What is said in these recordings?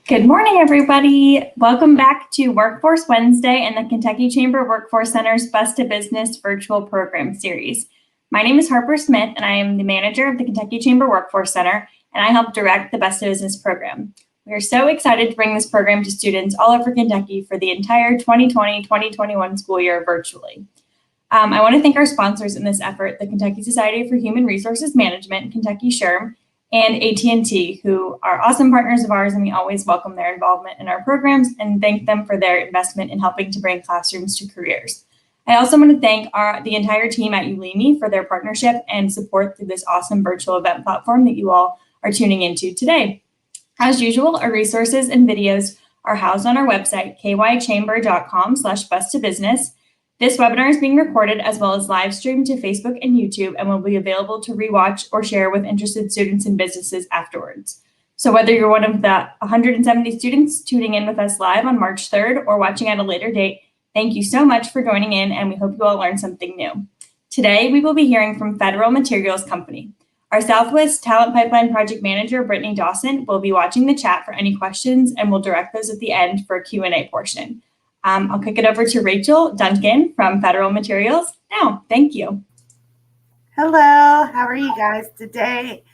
Good morning, everybody. Welcome back to Workforce Wednesday and the Kentucky Chamber Workforce Center's Best to Business virtual program series. My name is Harper Smith, and I am the manager of the Kentucky Chamber Workforce Center, and I help direct the Best to Business program. We are so excited to bring this program to students all over Kentucky for the entire 2020-2021 school year virtually. I want to thank our sponsors in this effort, the Kentucky Society for Human Resources Management, Kentucky SHRM, and AT&T, who are awesome partners of ours, and we always welcome their involvement in our programs and thank them for their investment in helping to bring classrooms to careers. I also want to thank the entire team at ULIMI for their partnership and support through this awesome virtual event platform that you all are tuning into today. As usual, our resources and videos are housed on our website, kychamber.com/besttobusiness. This webinar is being recorded as well as live streamed to Facebook and YouTube and will be available to rewatch or share with interested students and businesses afterwards. So whether you're one of the 170 students tuning in with us live on March 3rd or watching at a later date, thank you so much for joining in, and we hope you all learned something new. Today, we will be hearing from Federal Materials Company. Our Southwest Talent Pipeline Project Manager, Brittany Dawson, will be watching the chat for any questions and will direct those at the end for a Q&A portion. I'll kick it over to Rachel Duncan from Federal Materials now. Thank you. Hello, how are you guys today?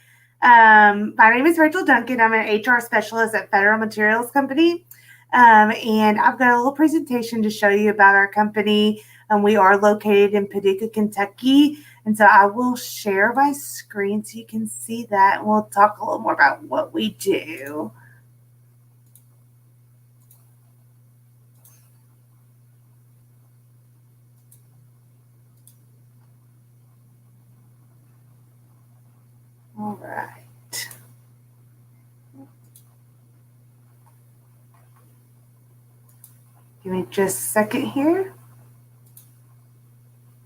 My name is Rachel Duncan. I'm an HR specialist at Federal Materials Company. And I've got a little presentation to show you about our company. We are located in Paducah, Kentucky. And so I will share my screen so you can see that. And we'll talk a little more about what we do. All right. Give me just a second here.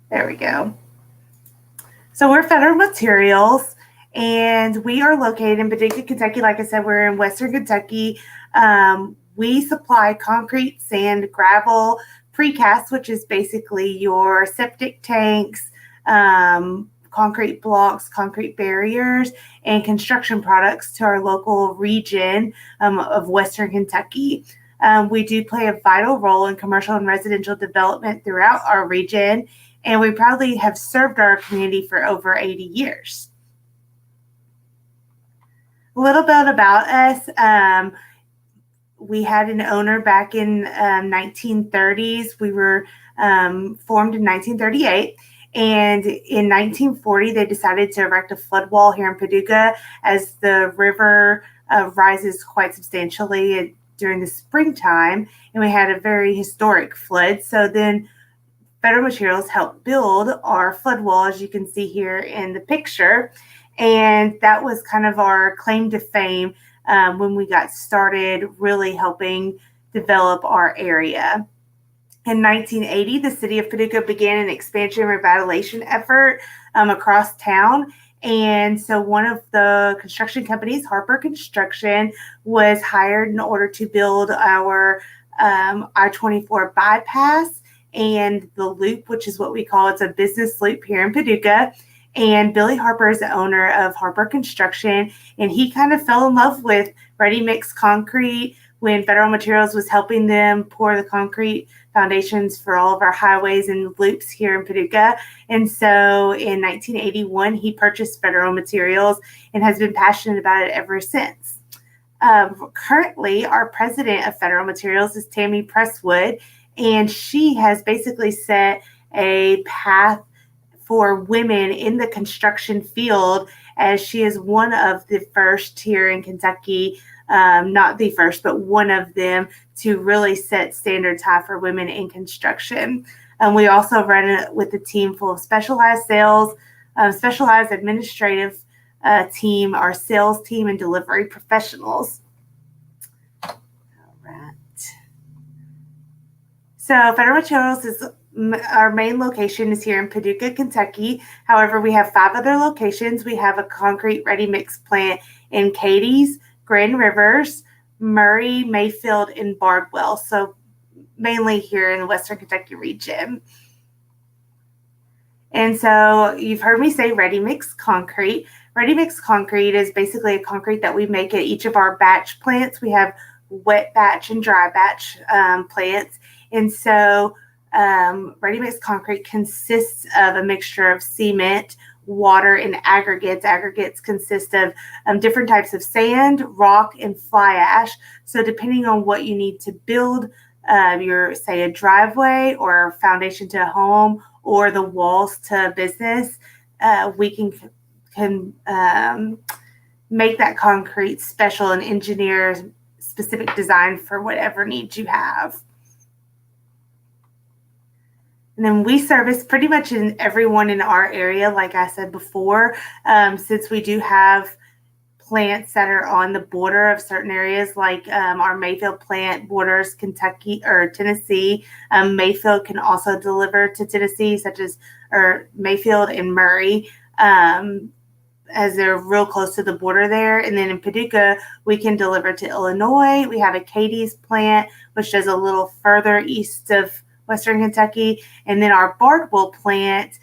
There we go. So we're Federal Materials, and we are located in Paducah, Kentucky. Like I said, we're in Western Kentucky. We supply concrete, sand, gravel, precast, which is basically your septic tanks, concrete blocks, concrete barriers, and construction products to our local region of Western Kentucky. We do play a vital role in commercial and residential development throughout our region, and we proudly have served our community for over 80 years. A little bit about us. We had an owner back in 1930s. We were formed in 1938. And in 1940, they decided to erect a flood wall here in Paducah as the river rises quite substantially during the springtime. And we had a very historic flood. So then Federal Materials helped build our flood wall, as you can see here in the picture. And that was kind of our claim to fame when we got started really helping develop our area. In 1980, the city of Paducah began an expansion and revitalization effort across town. And so one of the construction companies, Harper Construction, was hired in order to build our I-24 bypass and the loop, which is what we call, it's a business loop here in Paducah. And Billy Harper is the owner of Harper Construction, and he kind of fell in love with ready-mix concrete when Federal Materials was helping them pour the concrete foundations for all of our highways and loops here in Paducah. And so in 1981, he purchased Federal Materials and has been passionate about it ever since. Currently, our president of Federal Materials is Tammy Presswood, and she has basically set a path for women in the construction field, as she is one of the first here in Kentucky, not the first, but one of them to really set standards high for women in construction. We also run it with a team full of specialized sales, specialized administrative team, our sales team, and delivery professionals. All right. So Federal Materials is our main location is here in Paducah, Kentucky. However, we have 5 other locations. We have a concrete ready-mix plant in Cadiz, Grand Rivers, Murray, Mayfield, and Bardwell. So mainly here in the Western Kentucky region. And so you've heard me say ready-mix concrete. Ready-mix concrete is basically a concrete that we make at each of our batch plants. We have wet batch and dry batch plants. And so ready-mix concrete consists of a mixture of cement, water, and aggregates. Aggregates consist of different types of sand, rock, and fly ash. So depending on what you need to build your, say, a driveway or a foundation to a home or the walls to a business, we can make that concrete special and engineer specific design for whatever needs you have. And then we service pretty much everyone in our area, like I said before, since we do have plants that are on the border of certain areas, like our Mayfield plant borders Kentucky or Tennessee. Mayfield can also deliver to Tennessee, or Mayfield and Murray, as they're real close to the border there. And then in Paducah, we can deliver to Illinois. We have a Katie's plant, which is a little further east of Western Kentucky. And then our Bardwell plant,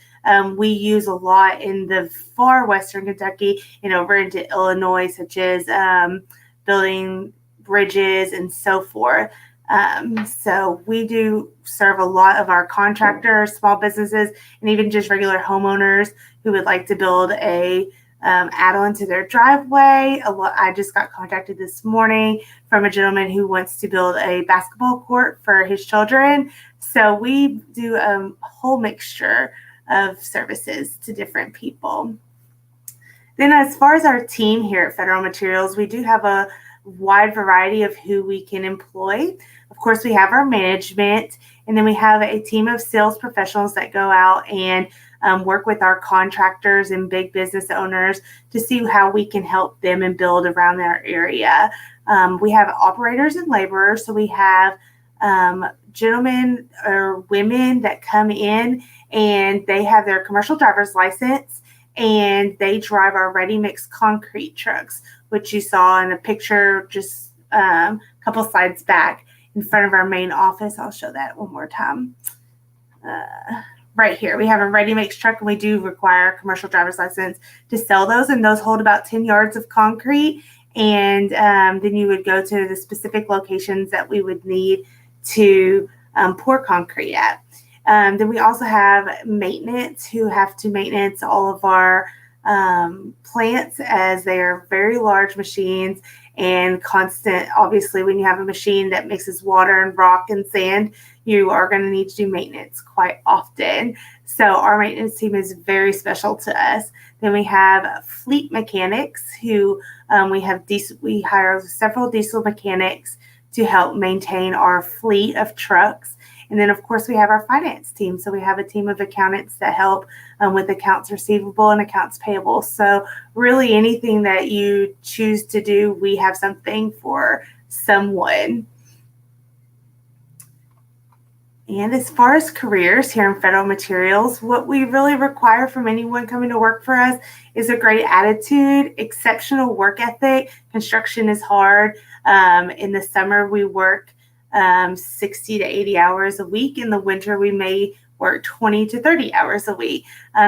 we use a lot in the far Western Kentucky and over into Illinois, such as building bridges and so forth. So we do serve a lot of our contractors, small businesses, and even just regular homeowners who would like to build a add-on to their driveway. I just got contacted this morning from a gentleman who wants to build a basketball court for his children. So we do a whole mixture of services to different people. Then as far as our team here at Federal Materials, we do have a wide variety of who we can employ. Of course, we have our management, and then we have a team of sales professionals that go out and work with our contractors and big business owners to see how we can help them and build around their area. We have operators and laborers, so we have gentlemen or women that come in and they have their commercial driver's license and they drive our ready-mix concrete trucks, which you saw in a picture just a couple slides back in front of our main office. I'll show that one more time. Right here, we have a ready-mix truck, and we do require a commercial driver's license to sell those, and those hold about 10 yards of concrete, and then you would go to the specific locations that we would need to pour concrete at. Then we also have maintenance who have to maintenance all of our plants, as they are very large machines and constant. Obviously, when you have a machine that mixes water and rock and sand, you are going to need to do maintenance quite often. So our maintenance team is very special to us. Then we have fleet mechanics who we hire several diesel mechanics to help maintain our fleet of trucks. And then, of course, we have our finance team. So we have a team of accountants that help with accounts receivable and accounts payable. So really anything that you choose to do, we have something for someone. And as far as careers here in Federal Materials, what we really require from anyone coming to work for us is a great attitude, exceptional work ethic. Construction is hard. In the summer, we work 60 to 80 hours a week. In the winter, we may work 20 to 30 hours a week.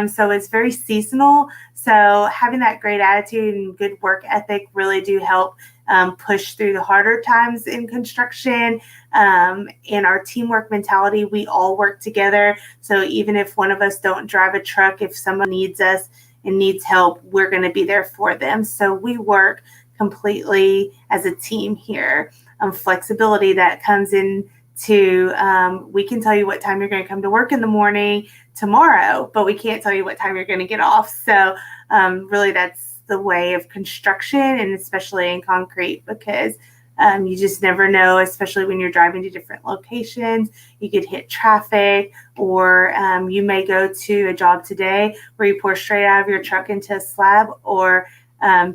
So it's very seasonal. So having that great attitude and good work ethic really do help push through the harder times in construction. And our teamwork mentality, we all work together. So even if one of us don't drive a truck, if someone needs us and needs help, we're going to be there for them. So we work completely as a team here. Flexibility that comes in to we can tell you what time you're going to come to work in the morning tomorrow, but we can't tell you what time you're going to get off. So really that's the way of construction, and especially in concrete, because you just never know, especially when you're driving to different locations. You could hit traffic, or you may go to a job today where you pour straight out of your truck into a slab, or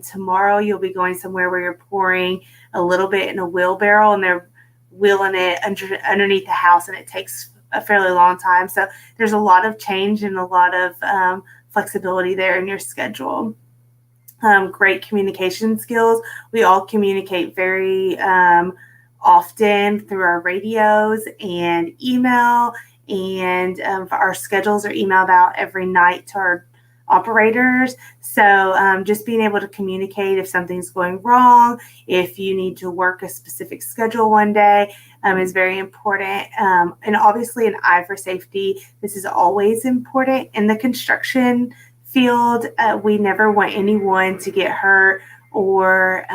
tomorrow you'll be going somewhere where you're pouring a little bit in a wheelbarrow and they're wheeling it underneath the house, and it takes a fairly long time. So there's a lot of change and a lot of flexibility there in your schedule. Great communication skills. We all communicate very often through our radios and email, and our schedules are emailed out every night to operators. So just being able to communicate if something's going wrong, if you need to work a specific schedule one day, is very important. And obviously an eye for safety. This is always important in the construction field. We never want anyone to get hurt or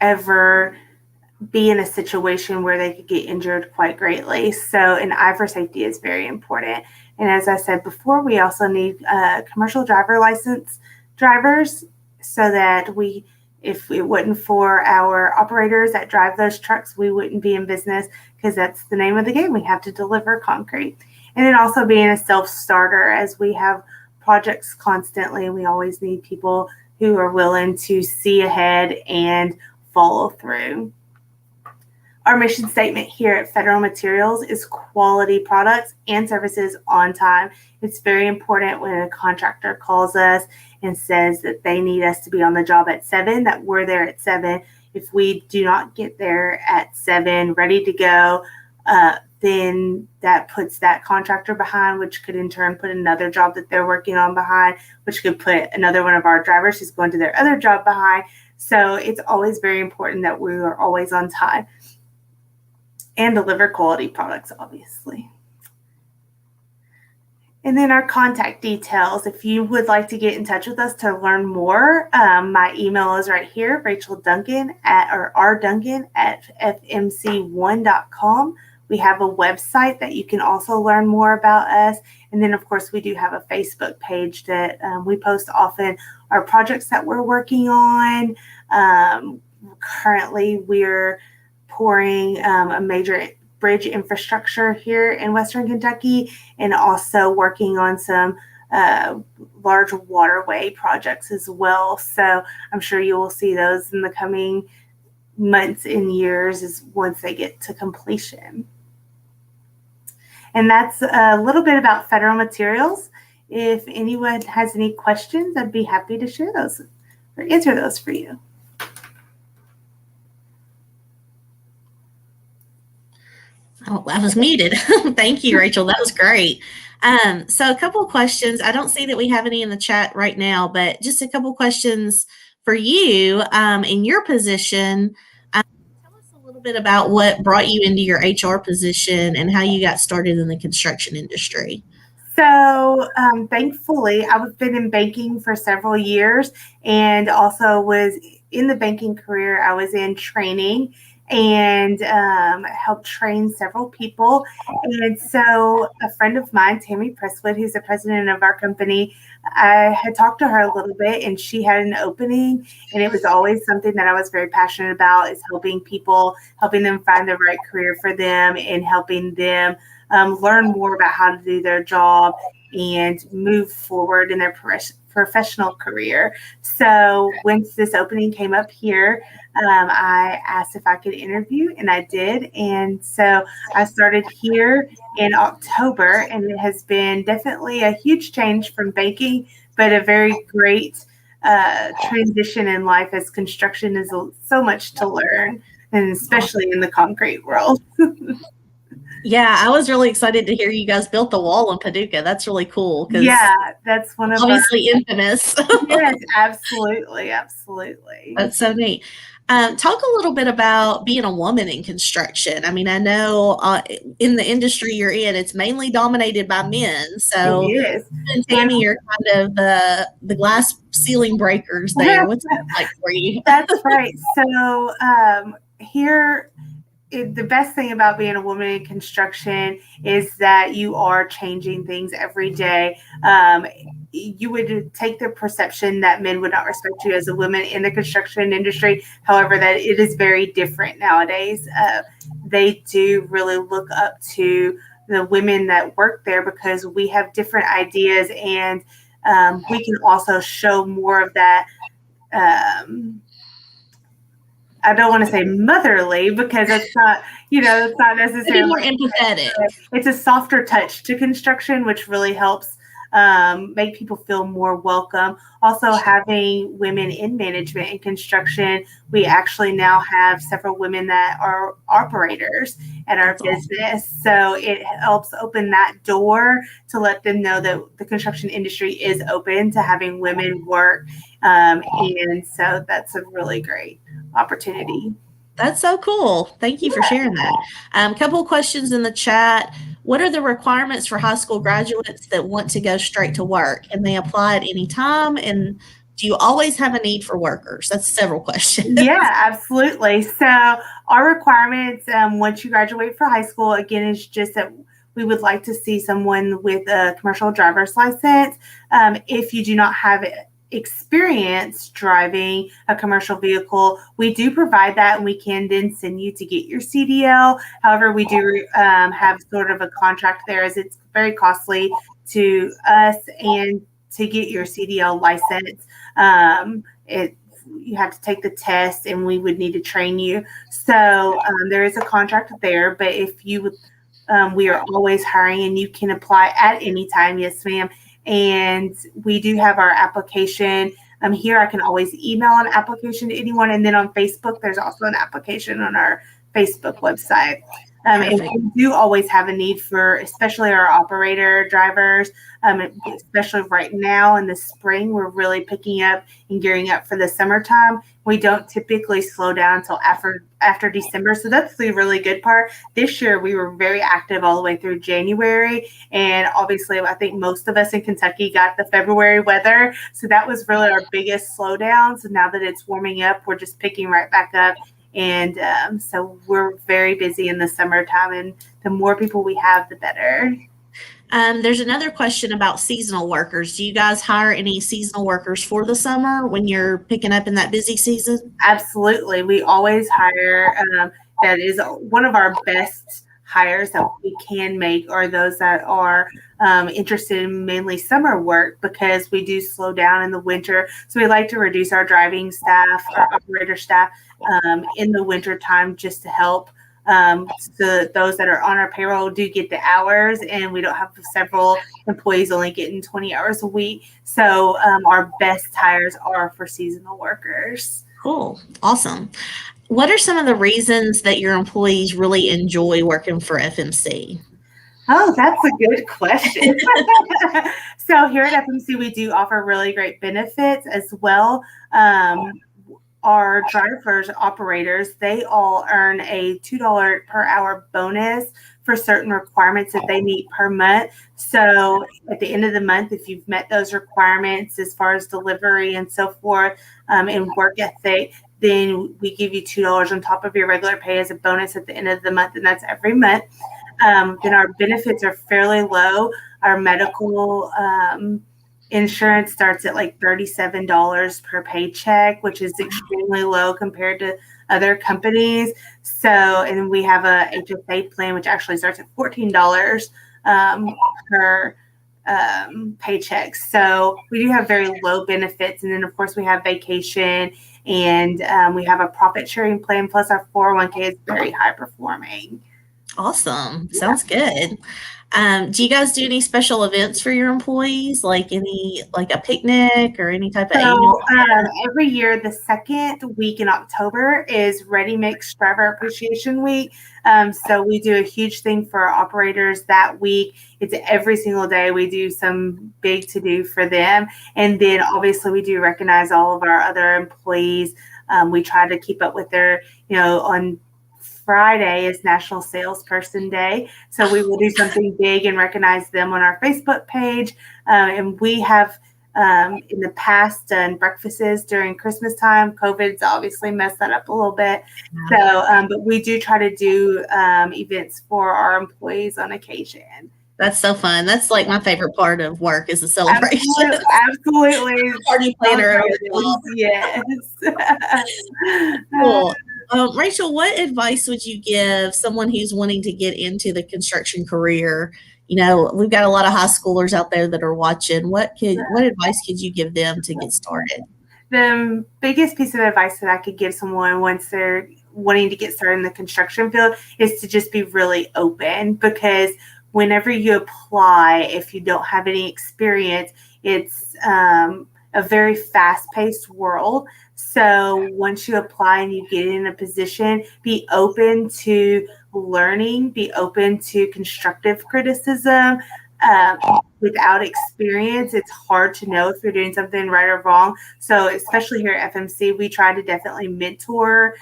ever be in a situation where they could get injured quite greatly. So an eye for safety is very important. And as I said before, we also need commercial driver license drivers so that if it wasn't for our operators that drive those trucks, we wouldn't be in business, because that's the name of the game. We have to deliver concrete. And then also being a self-starter, as we have projects constantly, we always need people who are willing to see ahead and follow through. Our mission statement here at Federal Materials is quality products and services on time. It's very important when a contractor calls us and says that they need us to be on the job at 7, that we're there at 7. If we do not get there at 7, ready to go, then that puts that contractor behind, which could in turn put another job that they're working on behind, which could put another one of our drivers who's going to their other job behind. So it's always very important that we are always on time and deliver quality products, obviously. And then our contact details. If you would like to get in touch with us to learn more, my email is right here, Rachel Duncan or rduncan@fmc1.com. We have a website that you can also learn more about us. And then, of course, we do have a Facebook page that we post often our projects that we're working on. Currently, we're pouring a major bridge infrastructure here in Western Kentucky, and also working on some large waterway projects as well. So I'm sure you will see those in the coming months and years once they get to completion. And that's a little bit about Federal Materials. If anyone has any questions, I'd be happy to share those or answer those for you. Oh, I was muted. Thank you, Rachel. That was great. So a couple of questions. I don't see that we have any in the chat right now, but just a couple of questions for you in your position. Tell us a little bit about what brought you into your HR position and how you got started in the construction industry. So thankfully, I've been in banking for several years, and also was in the banking career. I was in training and helped train several people. And so a friend of mine, Tammy Presswood, who's the president of our company, I had talked to her a little bit, and she had an opening, and it was always something that I was very passionate about, is helping people, helping them find the right career for them, and helping them learn more about how to do their job and move forward in their professional career. So once this opening came up here, I asked if I could interview, and I did. And so I started here in October, and it has been definitely a huge change from banking, but a very great transition in life, as construction is so much to learn, and especially in the concrete world. Yeah, I was really excited to hear you guys built the wall in Paducah. That's really cool. Yeah, that's one of obviously infamous. Yes, absolutely, absolutely. That's so neat. Talk a little bit about being a woman in construction. I mean, I know in the industry you're in, it's mainly dominated by men. So it is. And Tammy, you're kind of the glass ceiling breakers there. What's that like for you? That's right. So here, the best thing about being a woman in construction is that you are changing things every day. You would take the perception that men would not respect you as a woman in the construction industry. However, that it is very different nowadays. They do really look up to the women that work there, because we have different ideas, and we can also show more of that. I don't want to say motherly, because it's not, it's not necessarily more empathetic. It's a softer touch to construction, which really helps make people feel more welcome. Also, having women in management and construction, we actually now have several women that are operators at our business. So it helps open that door to let them know that the construction industry is open to having women work. And so that's a really great opportunity. That's so cool. Thank you for sharing that. A couple of questions in the chat. What are the requirements for high school graduates that want to go straight to work? Can they apply at any time? And do you always have a need for workers? That's several questions. Yeah, absolutely. So our requirements, once you graduate for high school, again, is just that we would like to see someone with a commercial driver's license. If you do not have experience driving a commercial vehicle, we do provide that, and we can then send you to get your CDL. However, we do have sort of a contract there, as it's very costly to us and to get your CDL license. You have to take the test, and we would need to train you. So there is a contract there, but if you would, we are always hiring, and you can apply at any time. Yes, ma'am. And we do have our application here. I can always email an application to anyone. And then on Facebook, there's also an application on our Facebook website. And we do always have a need for, especially our operator drivers, especially right now in the spring, we're really picking up and gearing up for the summertime. We don't typically slow down until after December. So that's the really good part. This year, we were very active all the way through January. And obviously, I think most of us in Kentucky got the February weather. So that was really our biggest slowdown. So now that it's warming up, we're just picking right back up. And so we're very busy in the summertime, and the more people we have, the better. There's another question about seasonal workers. Do you guys hire any seasonal workers for the summer when you're picking up in that busy season? Absolutely. We always hire. That is one of our best hires that we can make, are those that are interested in mainly summer work, because we do slow down in the winter. So we like to reduce our driving staff, our operator staff in the winter time, just to help so those that are on our payroll do get the hours, and we don't have several employees only getting 20 hours a week. So our best hires are for seasonal workers. Cool. Awesome. What are some of the reasons that your employees really enjoy working for FMC? Oh, that's a good question. So here at FMC, we do offer really great benefits as well. Our drivers, operators, they all earn a $2 per hour bonus for certain requirements that they meet per month. So at the end of the month, if you've met those requirements as far as delivery and so forth, and work ethic, then we give you $2 on top of your regular pay as a bonus at the end of the month, and that's every month. Then our benefits are fairly low. Our medical insurance starts at like $37 per paycheck, which is extremely low compared to other companies. So, and we have a HSA plan, which actually starts at $14 per paycheck. So we do have very low benefits. And then of course we have vacation, and we have a profit sharing plan, plus our 401k is very high performing. Awesome. Sounds good. Do you guys do any special events for your employees, like a picnic or any type of annual? Every year, the second week in October is Ready Mix Driver Appreciation Week. So we do a huge thing for our operators that week. It's every single day we do some big to do for them. And then obviously we do recognize all of our other employees. We try to keep up with their, on Friday is National Salesperson Day. So we will do something big and recognize them on our Facebook page. And we have in the past done breakfasts during Christmas time. COVID's obviously messed that up a little bit. So, but we do try to do events for our employees on occasion. That's so fun. That's like my favorite part of work is the celebration. Absolutely. Party planner. Yes. Cool. Rachel, what advice would you give someone who's wanting to get into the construction career? We've got a lot of high schoolers out there that are watching. What advice could you give them to get started? The biggest piece of advice that I could give someone once they're wanting to get started in the construction field is to just be really open, because whenever you apply, if you don't have any experience, it's a very fast-paced world. So once you apply and you get in a position, be open to learning, be open to constructive criticism. Without experience, it's hard to know if you're doing something right or wrong. So especially here at FMC, we try to definitely mentor.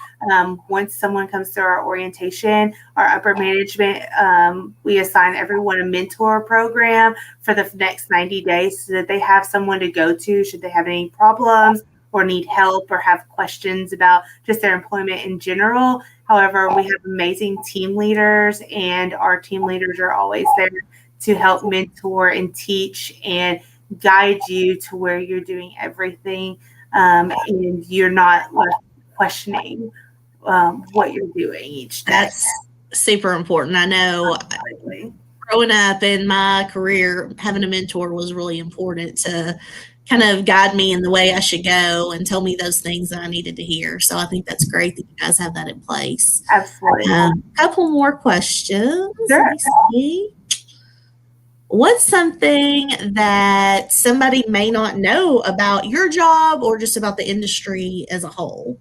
Once someone comes through our orientation, our upper management, we assign everyone a mentor program for the next 90 days so that they have someone to go to should they have any problems or need help or have questions about just their employment in general. However, we have amazing team leaders, and our team leaders are always there to help mentor and teach and guide you to where you're doing everything, and you're not left questioning what you're doing each day. That's super important. I know growing up in my career, having a mentor was really important to kind of guide me in the way I should go and tell me those things that I needed to hear. So I think that's great that you guys have that in place. Absolutely. A couple more questions. Sure. Let me see. What's something that somebody may not know about your job or just about the industry as a whole?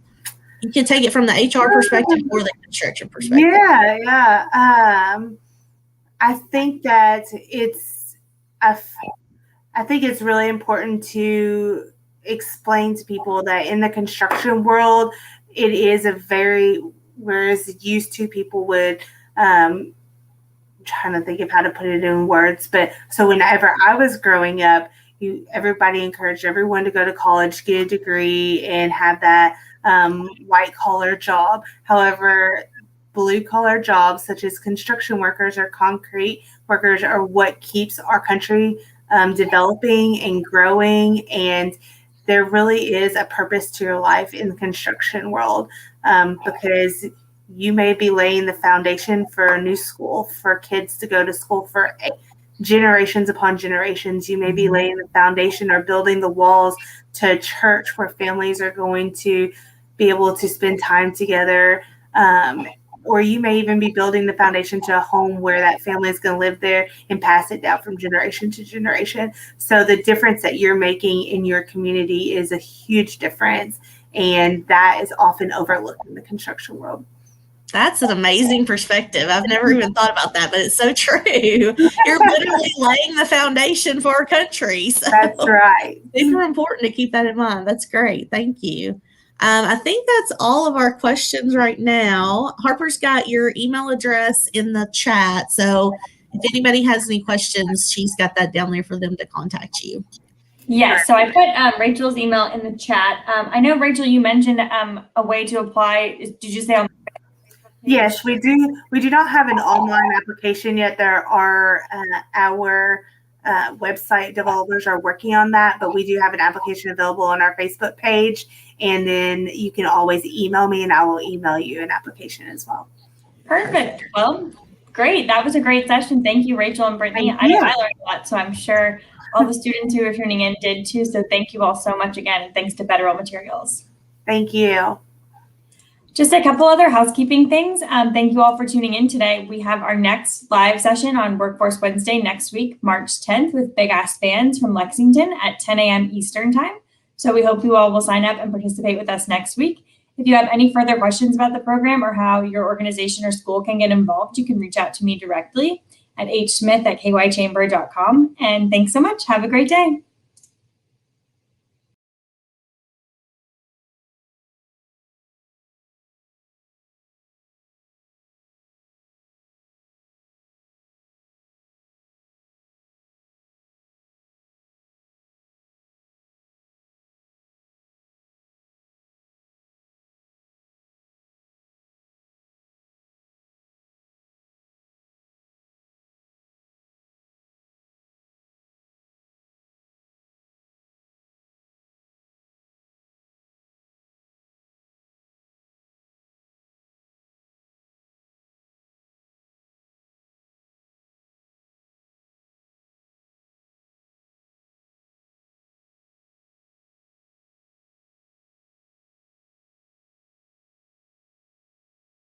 You can take it from the HR perspective or the construction perspective. Yeah. I think that I think it's really important to explain to people that in the construction world, it is whereas used to people would, trying to think of how to put it in words, but so whenever I was growing up, everybody encouraged everyone to go to college, get a degree, and have that white collar job. However, blue collar jobs such as construction workers or concrete workers are what keeps our country developing and growing, and there really is a purpose to your life in the construction world, because you may be laying the foundation for a new school for kids to go to school for generations upon generations. You may be laying the foundation or building the walls to a church where families are going to be able to spend time together. Or you may even be building the foundation to a home where that family is going to live there and pass it down from generation to generation. So the difference that you're making in your community is a huge difference. And that is often overlooked in the construction world. That's an amazing perspective. I've never even thought about that, but it's so true. You're literally laying the foundation for our country. So that's right. Super important to keep that in mind. That's great. Thank you. I think that's all of our questions right now. Harper's got your email address in the chat. So if anybody has any questions, she's got that down there for them to contact you. Yes, so I put Rachel's email in the chat. I know, Rachel, you mentioned a way to apply. Did you say on? Yes, we do. We do not have an online application yet. There are our website developers are working on that, but we do have an application available on our Facebook page. And then you can always email me and I will email you an application as well. Perfect. Well, great. That was a great session. Thank you, Rachel and Brittany. I know I learned a lot, so I'm sure all the students who are tuning in did too. So thank you all so much again. And thanks to Federal Materials. Thank you. Just a couple other housekeeping things. Thank you all for tuning in today. We have our next live session on Workforce Wednesday next week, March 10th, with Big Ass Fans from Lexington at 10 a.m. Eastern Time. So we hope you all will sign up and participate with us next week. If you have any further questions about the program or how your organization or school can get involved, you can reach out to me directly at hsmith@kychamber.com. And thanks so much. Have a great day.